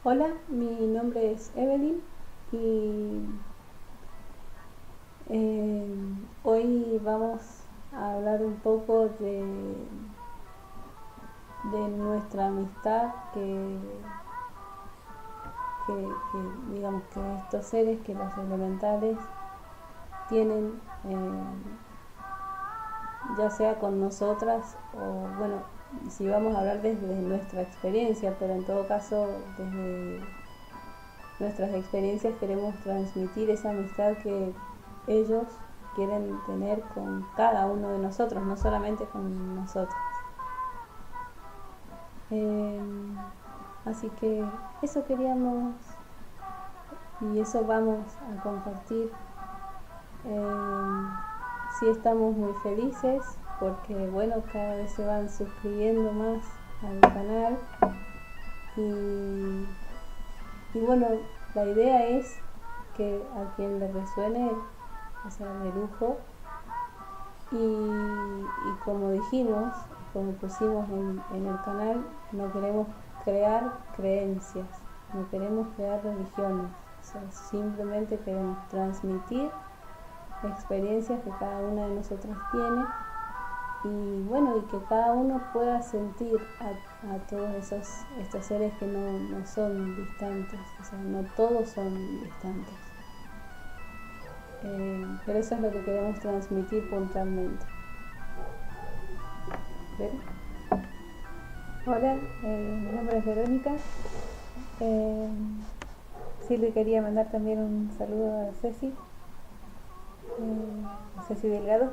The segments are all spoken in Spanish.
Hola, mi nombre es Evelyn y eh, hoy vamos a hablar un poco de nuestra amistad digamos que estos seres, que los elementales tienen, ya sea con nosotras o bueno, si vamos a hablar desde nuestra experiencia, pero en todo caso desde nuestras experiencias queremos transmitir esa amistad que ellos quieren tener con cada uno de nosotros, no solamente con nosotros. Eh, Así que eso queríamos y eso vamos a compartir. Eh, sí, estamos muy felices porque bueno, cada vez se van suscribiendo más al canal y, y bueno, la idea es que a quien le resuene, o sea, de lujo. Y como dijimos, como pusimos en el canal, no queremos crear creencias, no queremos crear religiones, o sea, simplemente queremos transmitir experiencias que cada una de nosotras tiene y bueno, y que cada uno pueda sentir a todos estos seres que no son distantes, o sea, no todos son distantes. Pero eso es lo que queremos transmitir puntualmente. ¿Ven? Hola, mi nombre es Verónica. Eh, sí, le quería mandar también un saludo a Ceci Delgado,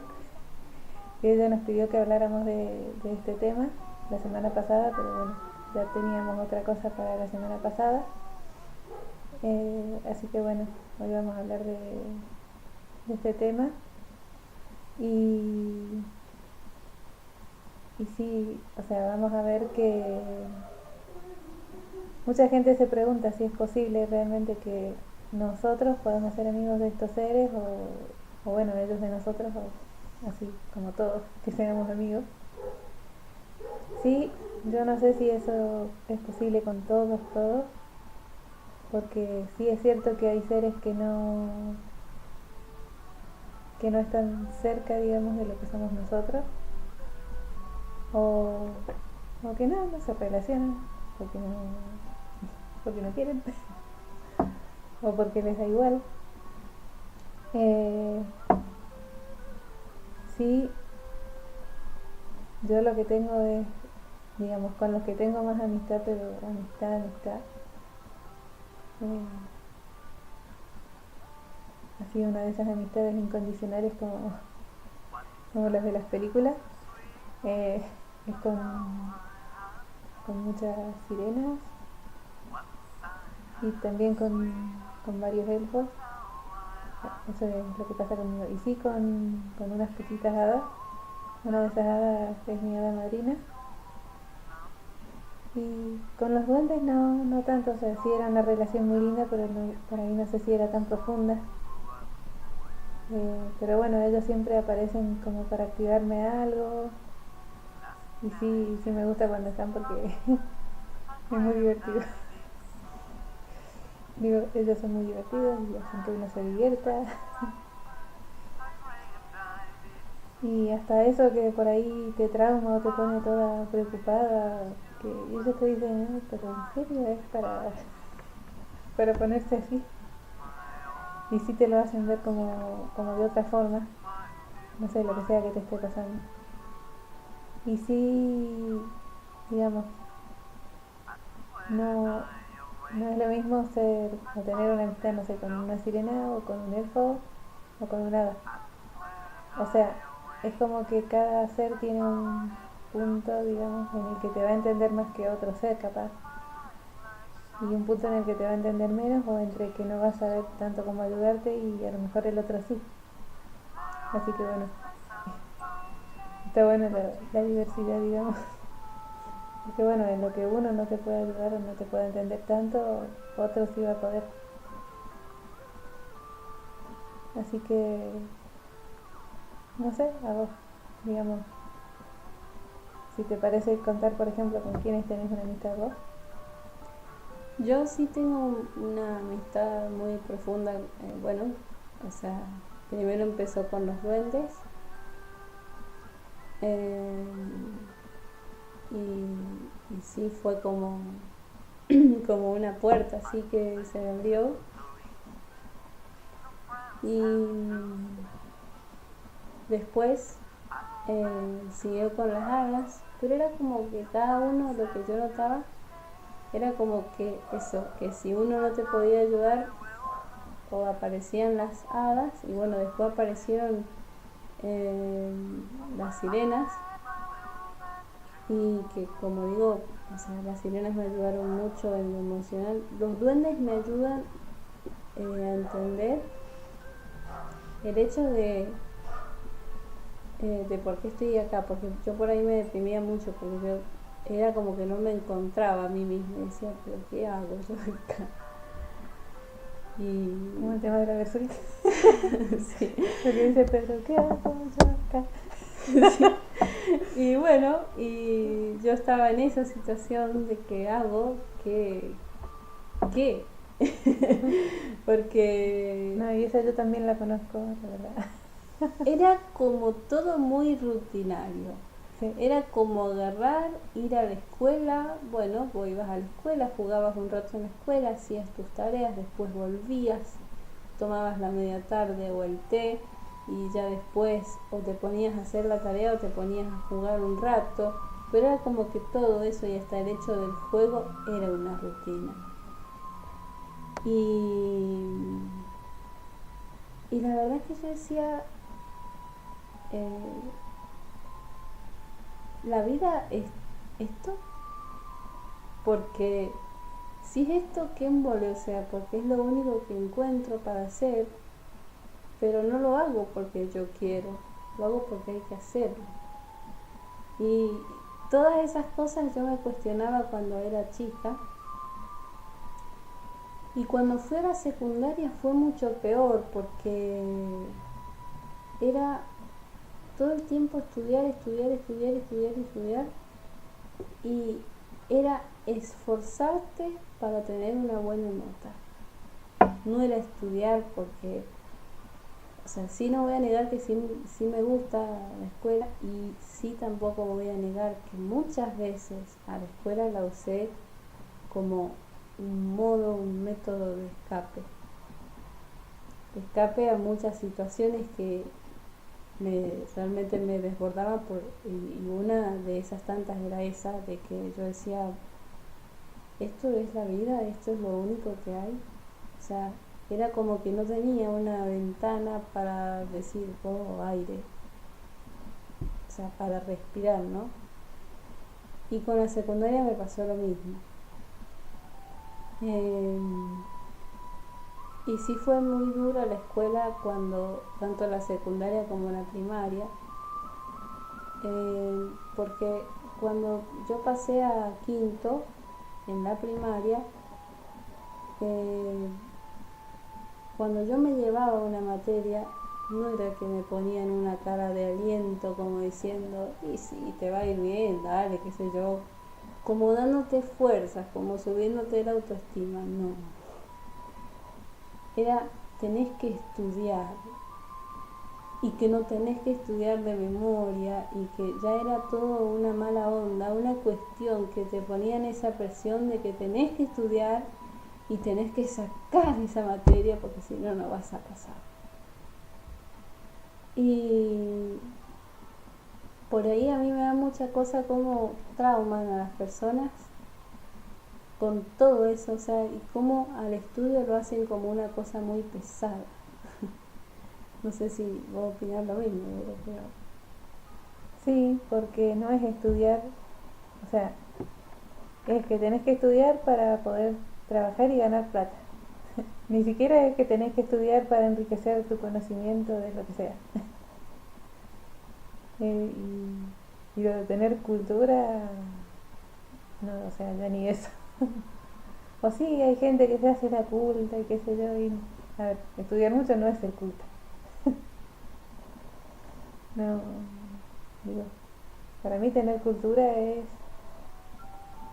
que ella nos pidió que habláramos de este tema la semana pasada, pero bueno, ya teníamos otra cosa para la semana pasada. Así que bueno, hoy vamos a hablar de este tema. Y, y sí, o sea, vamos a ver que mucha gente se pregunta si es posible realmente que nosotros podamos ser amigos de estos seres o bueno, ellos de nosotros, o así como todos, que seamos amigos. Sí, yo no sé si eso es posible con todos, porque sí es cierto que hay seres que no están cerca, digamos, de lo que somos nosotros, o, o que no se relacionan, porque porque no quieren, o porque les da igual. Eh, sí, yo lo que tengo es, digamos, con los que tengo más amistad, pero amistad, eh, ha sido una de esas amistades incondicionales como las de las películas. Eh, es con muchas sirenas y también con varios elfos. Eso es lo que pasa conmigo. Y sí con unas poquitas hadas. Una de esas hadas es mi hada madrina. Y con los duendes no tanto, o sea, sí era una relación muy linda, pero no, por ahí no sé si era tan profunda. Pero bueno, ellos siempre aparecen como para activarme algo. Y sí me gusta cuando están porque es muy divertido. Digo, ellos son muy divertidos y hacen que uno se divierta. Y hasta eso que por ahí te trauma o te pone toda preocupada, que ellos te dicen, "Ay, pero en serio es para ponerse así". Y sí te lo hacen ver como de otra forma, no sé, lo que sea que te esté pasando. Y sí, digamos, no, no es lo mismo ser o tener una amistad, no sé, con una sirena o con un elfo o con un hada. O sea, es como que cada ser tiene un punto, digamos, en el que te va a entender más que otro ser, capaz. Y un punto en el que te va a entender menos o entre que no vas a saber tanto cómo ayudarte y a lo mejor el otro sí. Así que bueno, está buena la diversidad, digamos. Porque bueno, en lo que uno no te puede ayudar o no te puede entender tanto, otro sí va a poder. Así que, no sé, a vos, digamos, si te parece contar, por ejemplo, con quiénes tenés una amistad vos. Yo sí tengo una amistad muy profunda, bueno, o sea, primero empezó con los duendes eh, y sí fue como, como una puerta así que se abrió y después siguió con las hadas, pero era como que cada uno, lo que yo notaba, era como que eso, que si uno no te podía ayudar, o aparecían las hadas, y bueno, después aparecieron eh, las sirenas, y que como digo, o sea, las sirenas me ayudaron mucho en lo emocional. Los duendes me ayudan a entender el hecho de por qué estoy acá, porque yo por ahí me deprimía mucho, porque yo era como que no me encontraba a mí misma y decía, pero ¿qué hago yo acá? Y Como el tema de la versuita. sí. Lo que dice Pedro, ¿qué hago yo acá? Sí. Y bueno, y yo estaba en esa situación de qué hago, qué, porque No, y esa yo también la conozco, la verdad. era como todo muy rutinario. Sí. Era como agarrar, ir a la escuela, bueno, vos ibas a la escuela, jugabas un rato en la escuela, hacías tus tareas, después volvías, tomabas la media tarde o el té y ya después o te ponías a hacer la tarea o te ponías a jugar un rato, pero era como que todo eso y hasta el hecho del juego era una rutina. Y, y la verdad es que yo decía, eh, la vida es esto, porque si es esto, ¿qué embole? O sea, porque es lo único que encuentro para hacer, pero no lo hago porque yo quiero, lo hago porque hay que hacerlo. Y todas esas cosas yo me cuestionaba cuando era chica. Y cuando fui a la secundaria fue mucho peor porque era todo el tiempo estudiar, estudiar, estudiar, estudiar, estudiar. Y era esforzarte para tener una buena nota. No era estudiar porque, o sea, sí no voy a negar que sí me gusta la escuela y sí tampoco voy a negar que muchas veces a la escuela la usé como un modo, un método de escape a muchas situaciones que realmente me desbordaban y una de esas tantas era esa de que yo decía, esto es la vida, esto es lo único que hay. O sea, era como que no tenía una ventana para decir, oh, aire, o sea, para respirar, ¿no? Y con la secundaria me pasó lo mismo. Eh, y sí fue muy dura la escuela cuando, tanto la secundaria como la primaria, porque cuando yo pasé a quinto en la primaria, eh, cuando yo me llevaba una materia, no era que me ponían una cara de aliento como diciendo, y sí, te va a ir bien, dale, qué sé yo, como dándote fuerzas, como subiéndote la autoestima, no. Era, tenés que estudiar, y que no tenés que estudiar de memoria y que ya era todo una mala onda, una cuestión que te ponían esa presión de que tenés que estudiar y tenés que sacar esa materia porque si no, no vas a pasar. Y por ahí a mí me da mucha cosa como trauman a las personas con todo eso, o sea, y cómo al estudio lo hacen como una cosa muy pesada. No sé si vos opinás lo mismo, pero Sí, porque no es estudiar, o sea, es que tenés que estudiar para poder trabajar y ganar plata. Ni siquiera es que tenés que estudiar para enriquecer tu conocimiento de lo que sea. Y lo de tener cultura, no, o sea, ya ni eso. O sí, hay gente que se hace la culta y qué sé yo, y a ver, estudiar mucho no es ser culta. No, digo, para mí tener cultura es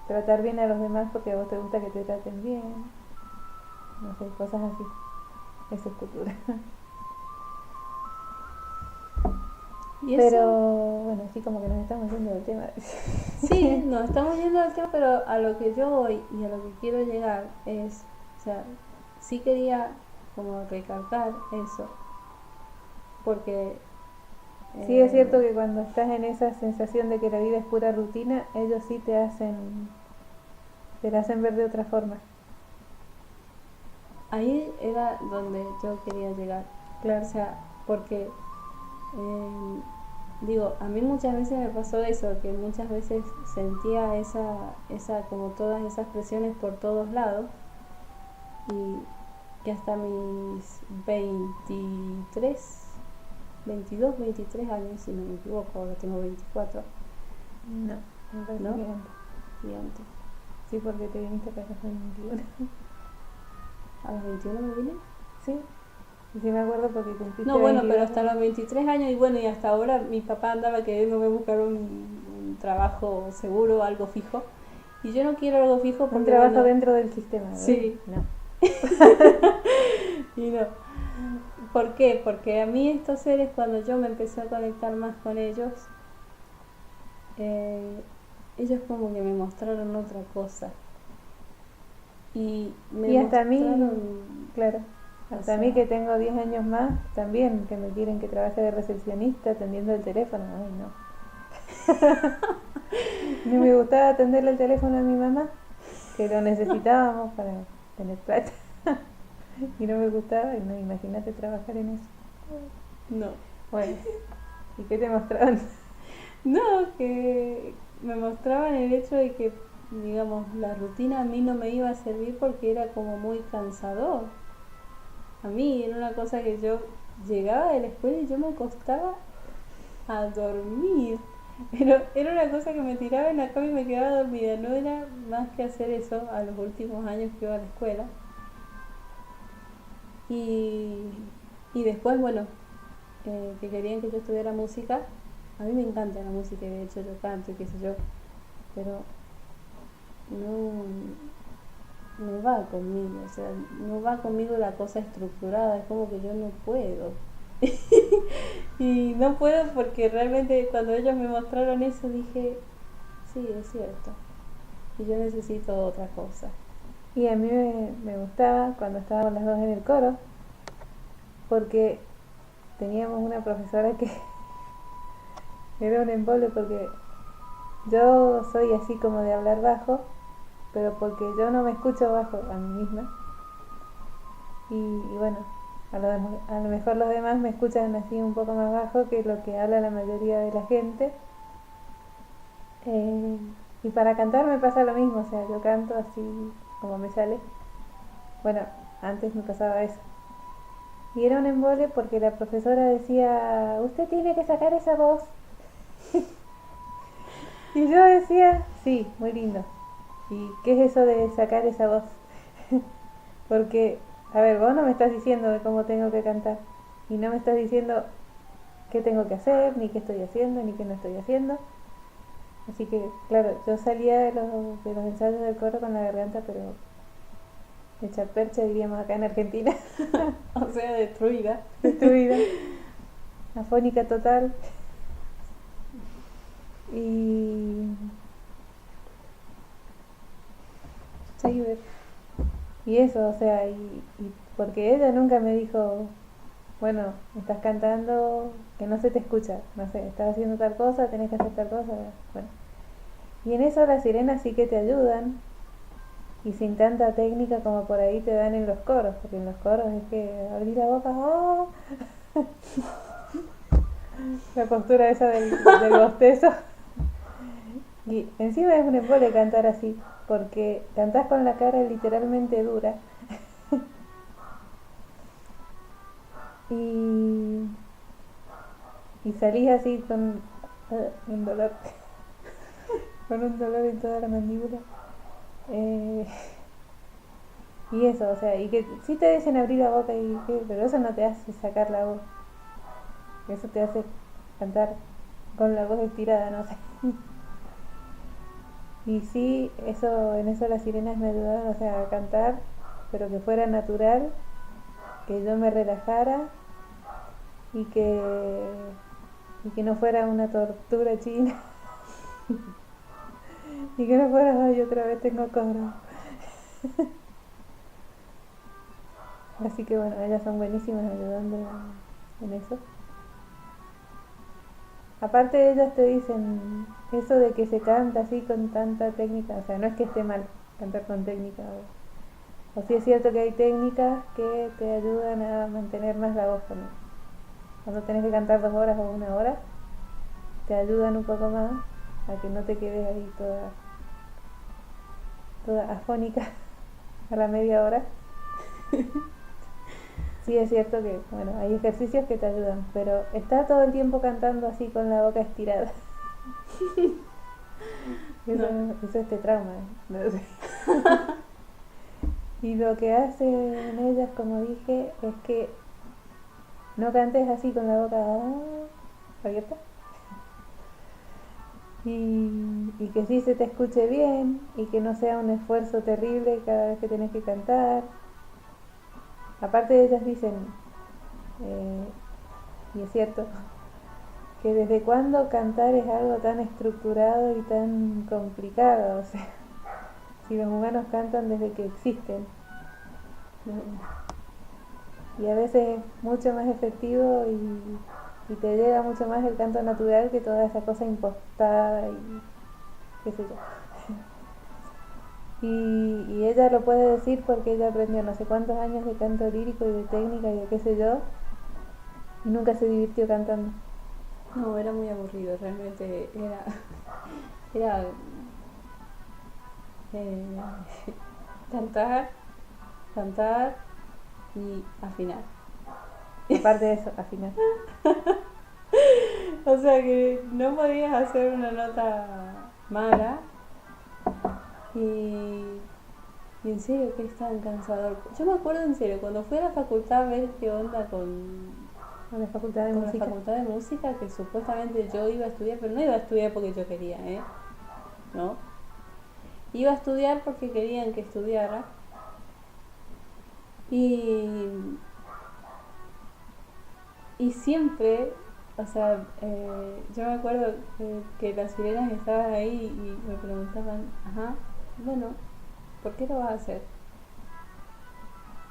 tratar bien a los demás porque a vos te gusta que te traten bien. No sé, cosas así. Eso es cultura. ¿Y Pero eso? bueno, sí, como que nos estamos yendo del tema. Sí, nos estamos yendo al tema, pero a lo que yo voy y a lo que quiero llegar es, o sea, sí quería como recalcar eso, porque Sí, es cierto eh, que cuando estás en esa sensación de que la vida es pura rutina, ellos sí te la hacen ver de otra forma. ahí era donde yo quería llegar. O Claro. sea, porque eh, digo, a mí muchas veces me pasó eso, que muchas veces sentía esa como todas esas presiones por todos lados y que hasta mis 23, 22, 23 años, si no me equivoco, ahora tengo 24, No, me parece ¿no? que antes. Y antes. Sí, porque te viniste para acá en 21. ¿A los 21 me vine? Sí, y sí me acuerdo porque cumpliste No, bueno, pero 22 hasta los años. 23 años y bueno, y hasta ahora mi papá andaba queriéndome buscar un trabajo seguro, algo fijo. Y yo no quiero algo fijo Un porque, trabajo bueno, dentro del sistema, ¿ves? sí, No. y no. ¿Por qué? Porque a mí estos seres, cuando yo me empecé a conectar más con ellos, eh, ellos como que me mostraron otra cosa. Y me Y hasta a mí, mostraron, claro, o hasta a mí que sea, tengo 10 años más, también que me quieren que trabaje de recepcionista atendiendo el teléfono. Ay, no. No me gustaba atenderle el teléfono a mi mamá, que lo necesitábamos para tener plata. Y no me gustaba, y no, imagínate trabajar en eso. no. Bueno, ¿y qué te mostraron? No, que me mostraban el hecho de que, digamos, la rutina a mí no me iba a servir porque era como muy cansador. A mí era una cosa que yo llegaba de la escuela y yo me acostaba a dormir. Pero era una cosa que me tiraba en la cama y me quedaba dormida. No era más que hacer eso a los últimos años que iba a la escuela. Y, y después, bueno, que querían que yo estudiara música. A mí me encanta la música y de hecho yo canto y qué sé yo. Pero no, no va conmigo, o sea, no va conmigo la cosa estructurada, es como que yo no puedo. Y no puedo porque realmente cuando ellos me mostraron eso dije, sí, es cierto, y yo necesito otra cosa. Y a mí me gustaba cuando estábamos las dos en el coro, porque teníamos una profesora que era un embole porque yo soy así como de hablar bajo, pero porque yo no me escucho bajo a mí misma. Y bueno, a lo mejor los demás me escuchan así un poco más bajo que lo que habla la mayoría de la gente. Eh, y para cantar me pasa lo mismo, o sea, yo canto así como me sale. Bueno, antes me pasaba eso. Y era un embole porque la profesora decía, usted tiene que sacar esa voz. Y yo decía, sí, muy lindo. ¿Y qué es eso de sacar esa voz? Porque, a ver, vos no me estás diciendo de cómo tengo que cantar. Y no me estás diciendo qué tengo que hacer, ni qué estoy haciendo, ni qué no estoy haciendo. Así que, claro, yo salía de los ensayos del coro con la garganta, pero hecha percha, diríamos acá en Argentina. O sea, destruida. Destruida, afónica total. Y sí, y eso, o sea, y porque ella nunca me dijo, bueno, estás cantando que no se te escucha, no sé, estás haciendo tal cosa, tenés que hacer tal cosa, bueno. Y en eso las sirenas sí que te ayudan, y sin tanta técnica como por ahí te dan en los coros, porque en los coros es que abrir la boca, ¡oh! La postura esa del bostezo. Y encima es un embole cantar así, porque cantás con la cara literalmente dura. Y, y salís así con un dolor, con un dolor en toda la mandíbula. Eh, y eso, o sea, y que sí te dicen abrir la boca, pero eso no te hace sacar la voz, eso te hace cantar con la voz estirada, no sé. Y sí, en eso las sirenas me ayudaron, o sea, a cantar, pero que fuera natural, que yo me relajara y y que no fuera una tortura china y que no fuera, ay, otra vez tengo cobro. Así que bueno, ellas son buenísimas ayudando en eso. Aparte ellas te dicen eso de que se canta así con tanta técnica, o sea, no es que esté mal cantar con técnica, o sí es cierto que hay técnicas que te ayudan a mantener más la voz cuando tenés que cantar 2 horas o 1 hora, te ayudan un poco más a que no te quedes ahí toda afónica a la media hora. Sí es cierto que, bueno, hay ejercicios que te ayudan, pero estar todo el tiempo cantando así con la boca estirada, eso, No. eso es trauma, ¿eh? No sé. Y lo que hacen ellas, como dije, es que no cantes así con la boca abierta y que sí se te escuche bien y que no sea un esfuerzo terrible cada vez que tenés que cantar. Aparte ellas dicen, eh, y es cierto, que desde cuando cantar es algo tan estructurado y tan complicado, o sea, si los humanos cantan desde que existen, y a veces es mucho más efectivo y te llega mucho más el canto natural que toda esa cosa impostada y qué sé yo. Y ella lo puede decir porque ella aprendió no sé cuántos años de canto lírico y de técnica y de qué sé yo, y nunca se divirtió cantando. No, era muy aburrido, realmente era eh, cantar, cantar y afinar. Aparte de eso, al final. O sea que no podías hacer una nota mala y, y en serio que es tan cansador. Yo me acuerdo en serio, cuando fui a la facultad a ver qué onda A la facultad de con la música. facultad de música, que supuestamente yo iba a estudiar, pero no iba a estudiar porque yo quería, ¿no? Iba a estudiar porque querían que estudiara. Y, y siempre, o sea, yo me acuerdo que las sirenas estaban ahí y me preguntaban, ajá, bueno, ¿por qué lo vas a hacer?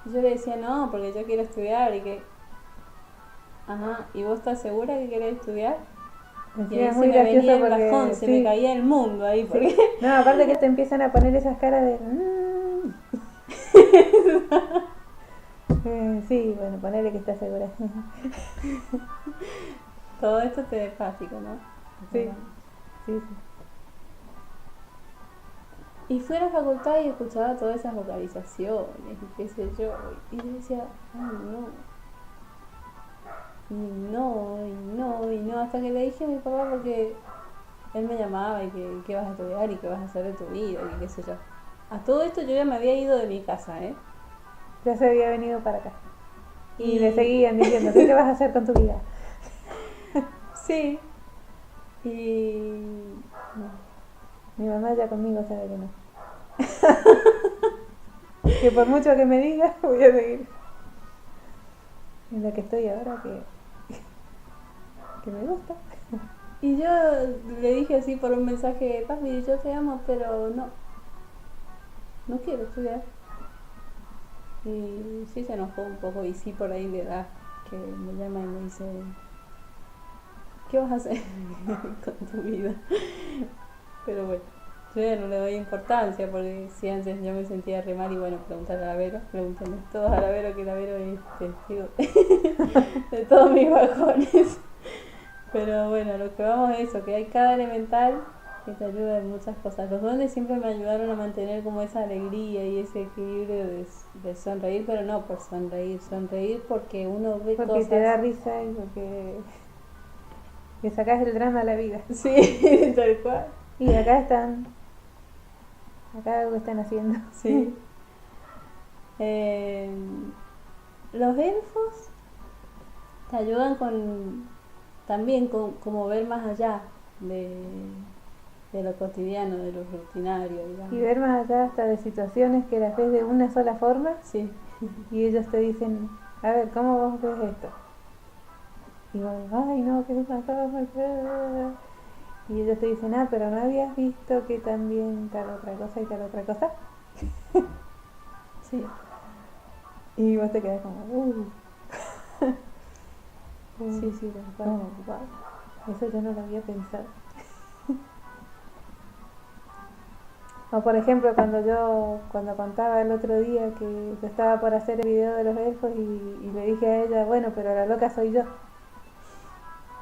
Y yo le decía, no, porque yo quiero estudiar y que, ajá, ¿y vos estás segura que querés estudiar? Y Encima ahí es se muy me venía gracioso el bajón, porque se me sí, caía el mundo ahí, sí. porque No, aparte que te empiezan a poner esas caras de... sí, bueno, ponele que estás segura. todo esto es telepático, ¿no? Sí, sí, sí. Y fui a la facultad y escuchaba todas esas vocalizaciones y qué sé yo. Y yo decía, ay no. Y no, y no, y no. Hasta que le dije a mi papá porque él me llamaba y que qué vas a estudiar y qué vas a hacer de tu vida y qué sé yo. A todo esto yo ya me había ido de mi casa, ¿eh? Ya se había venido para acá. Y le Y seguían diciendo, ¿qué vas a hacer con tu vida? sí. Y no. Mi mamá ya conmigo sabe que no. Que por mucho que me diga, voy a seguir en la que estoy ahora, que me gusta. Y yo le dije así por un mensaje, papi, yo te amo, pero no, no quiero estudiar. Y sí se enojó un poco y sí por ahí le da que me llama y me dice, ¿qué vas a hacer con tu vida? Pero bueno, yo ya no le doy importancia porque si antes yo me sentía re mal y bueno, preguntarle a Vero, pregúntenle todos a Vero que Vero es testigo de todos mis bajones. Pero bueno, lo que vamos es eso, que hay cada elemental que te ayuda en muchas cosas. Los dones siempre me ayudaron a mantener como esa alegría y ese equilibrio de sonreír, pero no por sonreír, sonreír porque uno ve Porque te da cosas. risa y porque le sacas el drama a la vida. Sí, tal cual. Y acá acá algo están haciendo. Sí. Eh, los elfos te ayudan con también con como ver más allá de, de lo cotidiano, de lo rutinario, digamos. Y ver más allá hasta de situaciones que las ves de una sola forma Sí, y ellos te dicen, a ver, ¿cómo vos ves esto? Y vos, ay no, que es una forma. Y ellos te dicen, ah, pero no habías visto que también tal otra cosa y tal otra cosa. sí, Y vos te quedas como, sí, sí, tal cual. oh, wow, eso yo no lo había pensado. O por ejemplo, cuando contaba el otro día que yo estaba por hacer el video de los elfos y le dije a ella, bueno, pero la loca soy yo.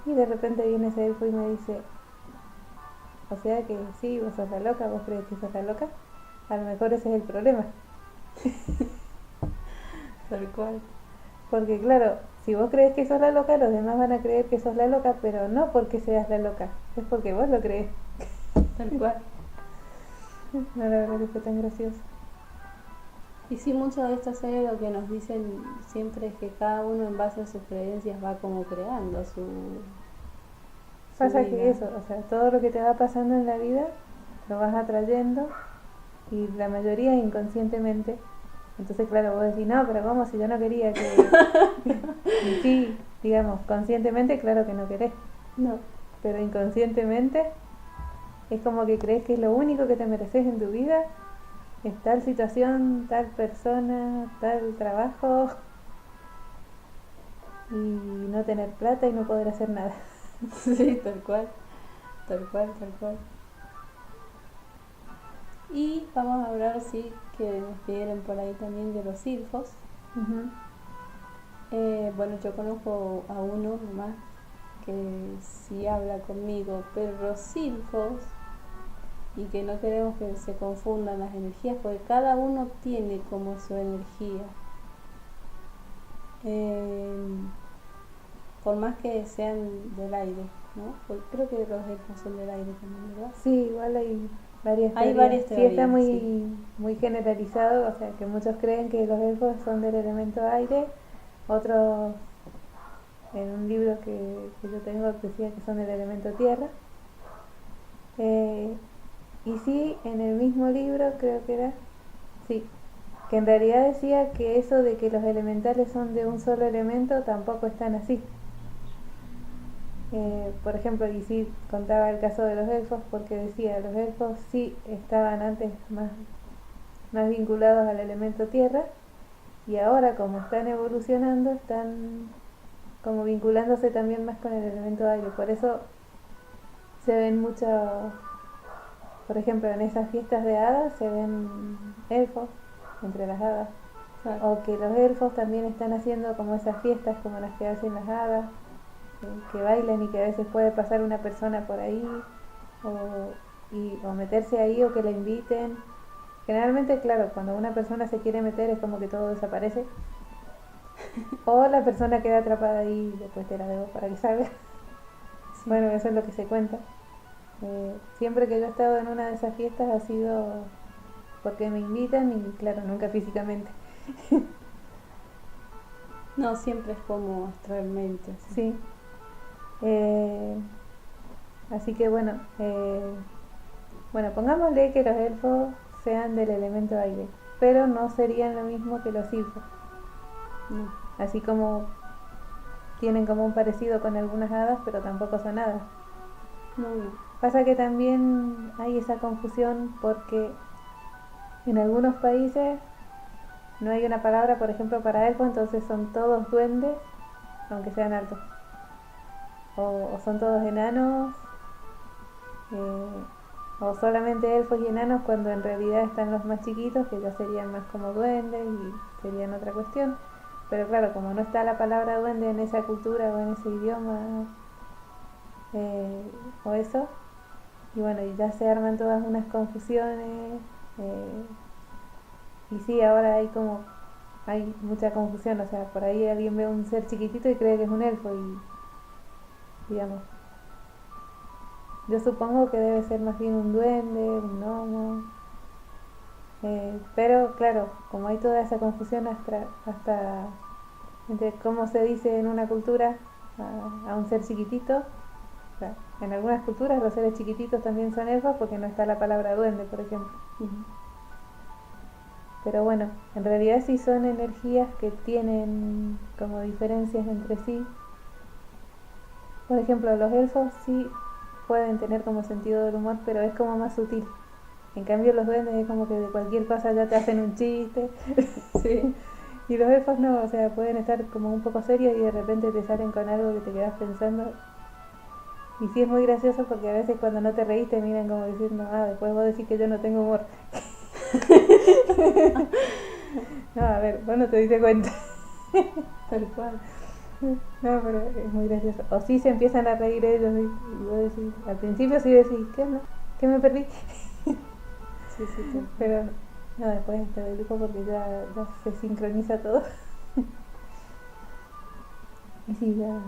Y de repente viene ese elfo y me dice, o sea que sí, vos sos la loca, vos crees que sos la loca. A lo mejor ese es el problema. Tal cual. Porque claro, si vos crees que sos la loca, los demás van a creer que sos la loca, pero no porque seas la loca, es porque vos lo crees. Tal cual. No, la verdad que fue tan gracioso. Y sí, mucho de esta serie lo que nos dicen siempre es que cada uno en base a sus creencias va como creando su Pasa que vida. eso, o sea, todo lo que te va pasando en la vida lo vas atrayendo y la mayoría inconscientemente. Entonces, claro, vos decís, no, pero ¿cómo si yo no quería que...? Y sí, digamos, conscientemente, claro que no querés, No, pero inconscientemente es como que crees que es lo único que te mereces en tu vida, es tal situación, tal persona, tal trabajo y no tener plata y no poder hacer nada. sí, tal cual, tal cual, tal cual. Y vamos a hablar, sí, que nos pidieron por ahí también de los silfos. Uh-huh. Bueno, yo conozco a uno nomás que sí habla conmigo, pero los silfos, y que no queremos que se confundan las energías, porque cada uno tiene como su energía. Por más que sean del aire, ¿no? Porque creo que los elfos son del aire también, ¿verdad? Sí, igual hay varias Hay teorías. varias Sí, está teorías, sí. muy generalizado, o sea que muchos creen que los elfos son del elemento aire, otros en un libro que yo tengo decía que son del elemento tierra. Y sí, en el mismo libro creo que era, sí, que en realidad decía que eso de que los elementales son de un solo elemento tampoco es tan así. Por ejemplo, y sí contaba el caso de los elfos porque decía, los elfos sí estaban antes más vinculados al elemento tierra y ahora como están evolucionando están como vinculándose también más con el elemento aire. Por eso se ven muchos, por ejemplo, en esas fiestas de hadas se ven elfos entre las hadas. Claro. O que los elfos también están haciendo como esas fiestas como las que hacen las hadas, que bailan y que a veces puede pasar una persona por ahí o meterse ahí o que la inviten. Generalmente, claro, cuando una persona se quiere meter es como que todo desaparece. O la persona queda atrapada ahí y después te la debo para que salga. Sí. Bueno, eso es lo que se cuenta. Siempre que yo he estado en una de esas fiestas ha sido porque me invitan y claro, nunca físicamente. No, siempre es como astralmente. Así. Sí. Eh, Así que bueno, pongámosle que los elfos sean del elemento aire, pero no serían lo mismo que los silfos. No. Así como tienen como un parecido con algunas hadas, pero tampoco son hadas. No, no. Pasa que también hay esa confusión porque en algunos países no hay una palabra, por ejemplo, para elfos, entonces son todos duendes, aunque sean altos. O son todos enanos, o solamente elfos y enanos cuando en realidad están los más chiquitos que ya serían más como duendes y serían otra cuestión, pero claro, como no está la palabra duende en esa cultura o en ese idioma o eso, y bueno, y ya se arman todas unas confusiones y sí, ahora hay mucha confusión, o sea, por ahí alguien ve un ser chiquitito y cree que es un elfo y digamos, yo supongo que debe ser más bien un duende, un gnomo. Pero claro, como hay toda esa confusión hasta entre cómo se dice en una cultura a un ser chiquitito, o sea, en algunas culturas los seres chiquititos también son elfos porque no está la palabra duende, por ejemplo. Pero bueno, en realidad sí son energías que tienen como diferencias entre sí. Por ejemplo, los elfos sí pueden tener como sentido del humor, pero es como más sutil. En cambio los duendes es como que de cualquier cosa ya te hacen un chiste. Sí. Y los elfos no, o sea, pueden estar como un poco serios y de repente te salen con algo que te quedas pensando. Y sí es muy gracioso porque a veces cuando no te reís te miran como diciendo, después vos decís que yo no tengo humor. No, a ver, vos no te diste cuenta. Tal cual. No, pero es muy gracioso. O sí se empiezan a reír ellos y vos decís, al principio sí decís, ¿qué no? ¿Qué me perdí? Sí, sí, tal cual. Pero no, después te doy lujo porque ya se sincroniza todo. Y sí, ya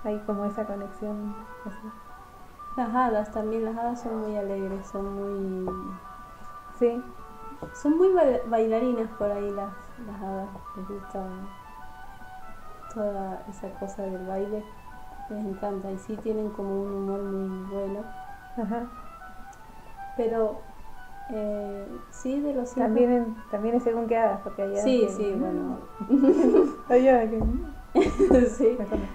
hay como esa conexión así. Las hadas también, las hadas son muy alegres, Sí, son muy bailarinas por ahí las hadas, les gusta toda esa cosa del baile, les encanta y sí tienen como un humor muy bueno, ajá. Pero sí, de los hijos. También es según qué hagas, porque hay hadas Sí, que... sí, bueno. hay hadas que... Sí. Mejor no.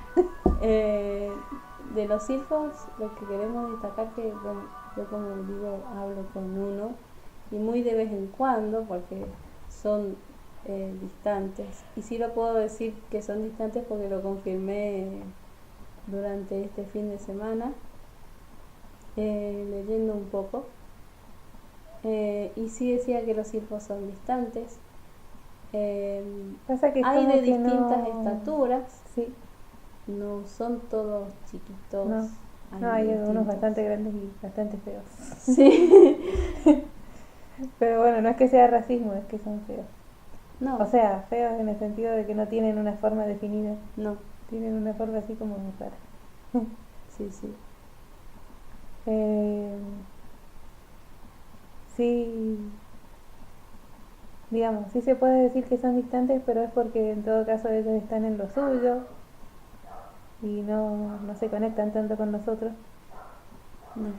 De los hijos, lo que queremos destacar que, bueno, yo como digo, hablo con uno y muy de vez en cuando, porque son distantes. Y sí lo puedo decir que son distantes porque lo confirmé durante este fin de semana, leyendo un poco. Y sí decía que los hijos son distantes. Pasa que es Hay como de que distintas no... estaturas, Sí, no son todos chiquitos, no. No, hay algunos distintos. bastante grandes y bastante feos. Sí. Pero bueno, no es que sea racismo, es que son feos. No, O sea, feos en el sentido de que no tienen una forma definida. no, Tienen una forma así como rara. sí, sí. Eh, sí, digamos, sí se puede decir que son distantes, pero es porque en todo caso ellos están en lo suyo y no se conectan tanto con nosotros. No.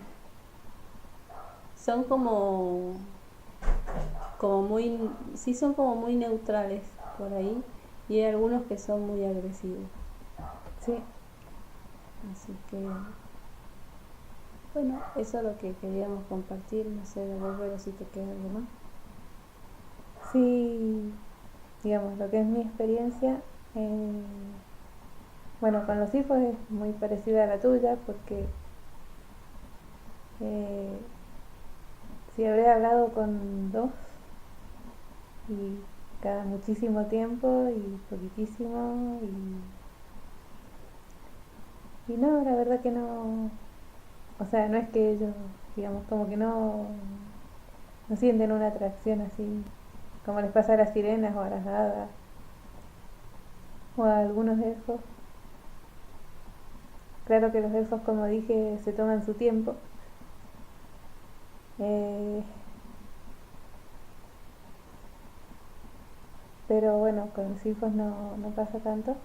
Son como muy, sí son como muy neutrales por ahí y hay algunos que son muy agresivos. Sí, Así que, bueno, eso es lo que queríamos compartir. No sé, de vos, pero si te queda algo más. sí, digamos, lo que es mi experiencia, bueno, con los hijos es muy parecida a la tuya porque eh, sí habré hablado con dos y cada muchísimo tiempo y poquitísimo y no, la verdad que no, o sea, no es que ellos, digamos, como que no sienten una atracción así, como les pasa a las sirenas o a las hadas o a algunos elfos. Claro que los elfos, como dije, se toman su tiempo. Eh, pero bueno, con los hijos no pasa tanto.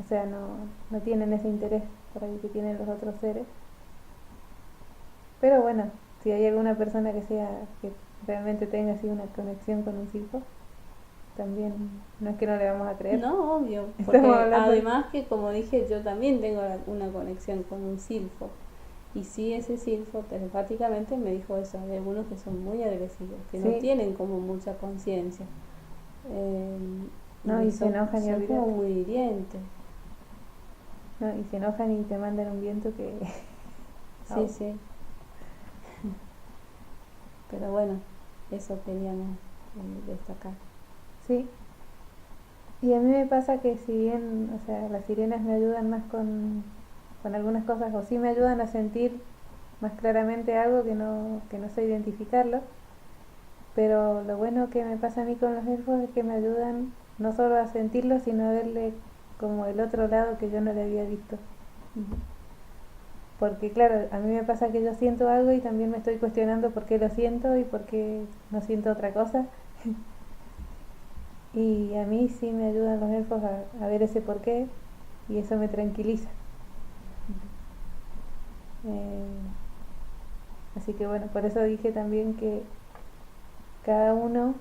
O sea, no tienen ese interés por ahí que tienen los otros seres. Pero bueno, si hay alguna persona que realmente tenga así una conexión con un silfo, también no es que no le vamos a creer. No, obvio, Estamos porque hablando además que como dije, yo también tengo una conexión con un silfo. Y sí, ese silfo telepáticamente me dijo eso, hay algunos que son muy agresivos, que no sí, tienen como mucha conciencia. Eh, no, y se enojan y son como olvídate. muy hirientes. No, y se enojan y te mandan un viento que... Sí, sí. Pero bueno, eso queríamos destacar. Sí. Y a mí me pasa que si bien, o sea, las sirenas me ayudan más con algunas cosas, o sí me ayudan a sentir más claramente algo que no sé identificarlo, pero lo bueno que me pasa a mí con los elfos es que me ayudan no solo a sentirlo, sino a verle como el otro lado que yo no le había visto. Porque claro, a mí me pasa que yo siento algo y también me estoy cuestionando por qué lo siento y por qué no siento otra cosa. Y a mí sí me ayudan los elfos a ver ese porqué y eso me tranquiliza. Así que bueno, por eso dije también que cada uno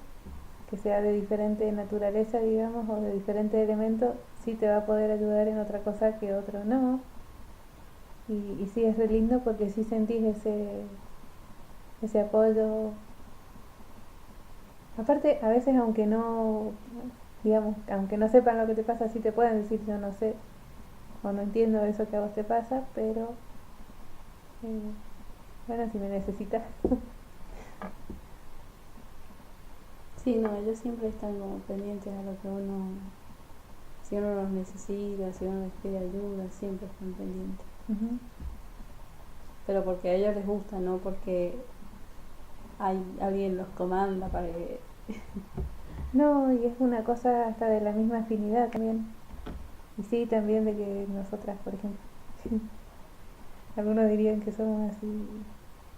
que sea de diferente naturaleza, digamos, o de diferente elemento, sí te va a poder ayudar en otra cosa que otro no. Y sí es re lindo porque sí sentís ese apoyo. Aparte, a veces aunque no, digamos, aunque no sepan lo que te pasa, sí te pueden decir yo no sé o no entiendo eso que a vos te pasa, pero eh, bueno, si me necesitas. Sí, no, ellos siempre están como pendientes a lo que uno, si uno los necesita, si uno les pide ayuda, siempre están pendientes. Uh-huh. Pero porque a ellos les gusta, no porque alguien los comanda para que... No, y es una cosa hasta de la misma afinidad también. Y sí, también de que nosotras, por ejemplo, algunos dirían que somos así,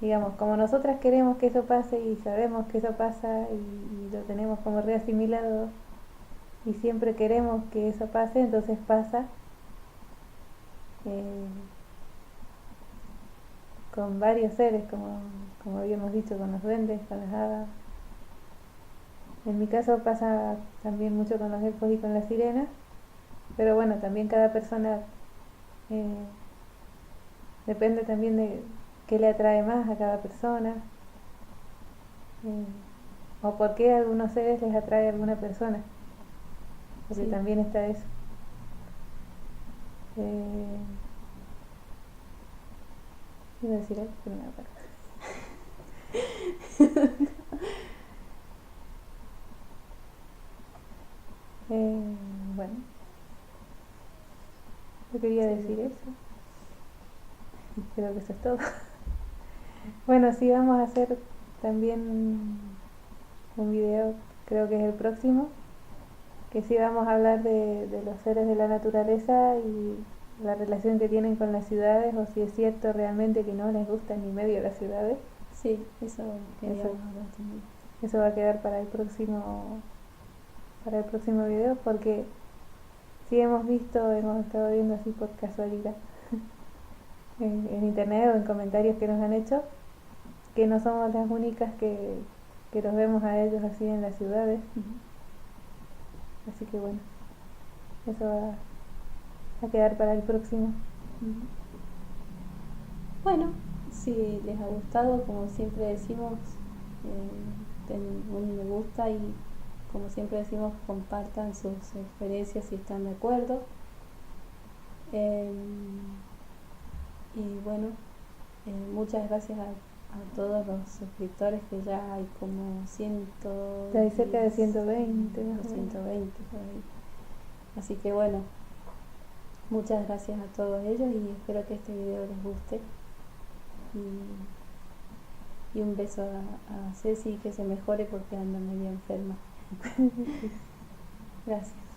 digamos, como nosotras queremos que eso pase y sabemos que eso pasa y lo tenemos como reasimilado y siempre queremos que eso pase, entonces pasa. eh, con varios seres, como habíamos dicho, con los duendes, con las hadas. En mi caso pasa también mucho con los elfos y con las sirenas, pero bueno, también cada persona eh, depende también de qué le atrae más a cada persona, o por qué a algunos seres les atrae a alguna persona, porque Sí. también está eso. Eh, Iba a decir algo, pero no me acuerdo. Eh, bueno, yo quería Sí, decir eso. Creo que eso es todo. Bueno, sí, vamos a hacer también un video, creo que es el próximo, que sí vamos a hablar de los seres de la naturaleza y la relación que tienen con las ciudades, o si es cierto realmente que no les gusta ni medio las ciudades. sí, eso queríamos Eso, hablar también. eso va a quedar para el próximo video, porque sí hemos estado viendo así por casualidad en internet o en comentarios que nos han hecho, que no somos las únicas que los vemos a ellos así en las ciudades. Así que bueno, eso va a quedar para el próximo. Bueno, si les ha gustado, como siempre decimos, den un me gusta y como siempre decimos, compartan sus experiencias si están de acuerdo. Y bueno, muchas gracias a todos los suscriptores, que ya hay como 100, Ya hay cerca de 120 más o menos. 120 por ahí. Así que bueno, muchas gracias a todos ellos y espero que este video les guste. Y un beso a Ceci, que se mejore porque anda medio enferma. Gracias.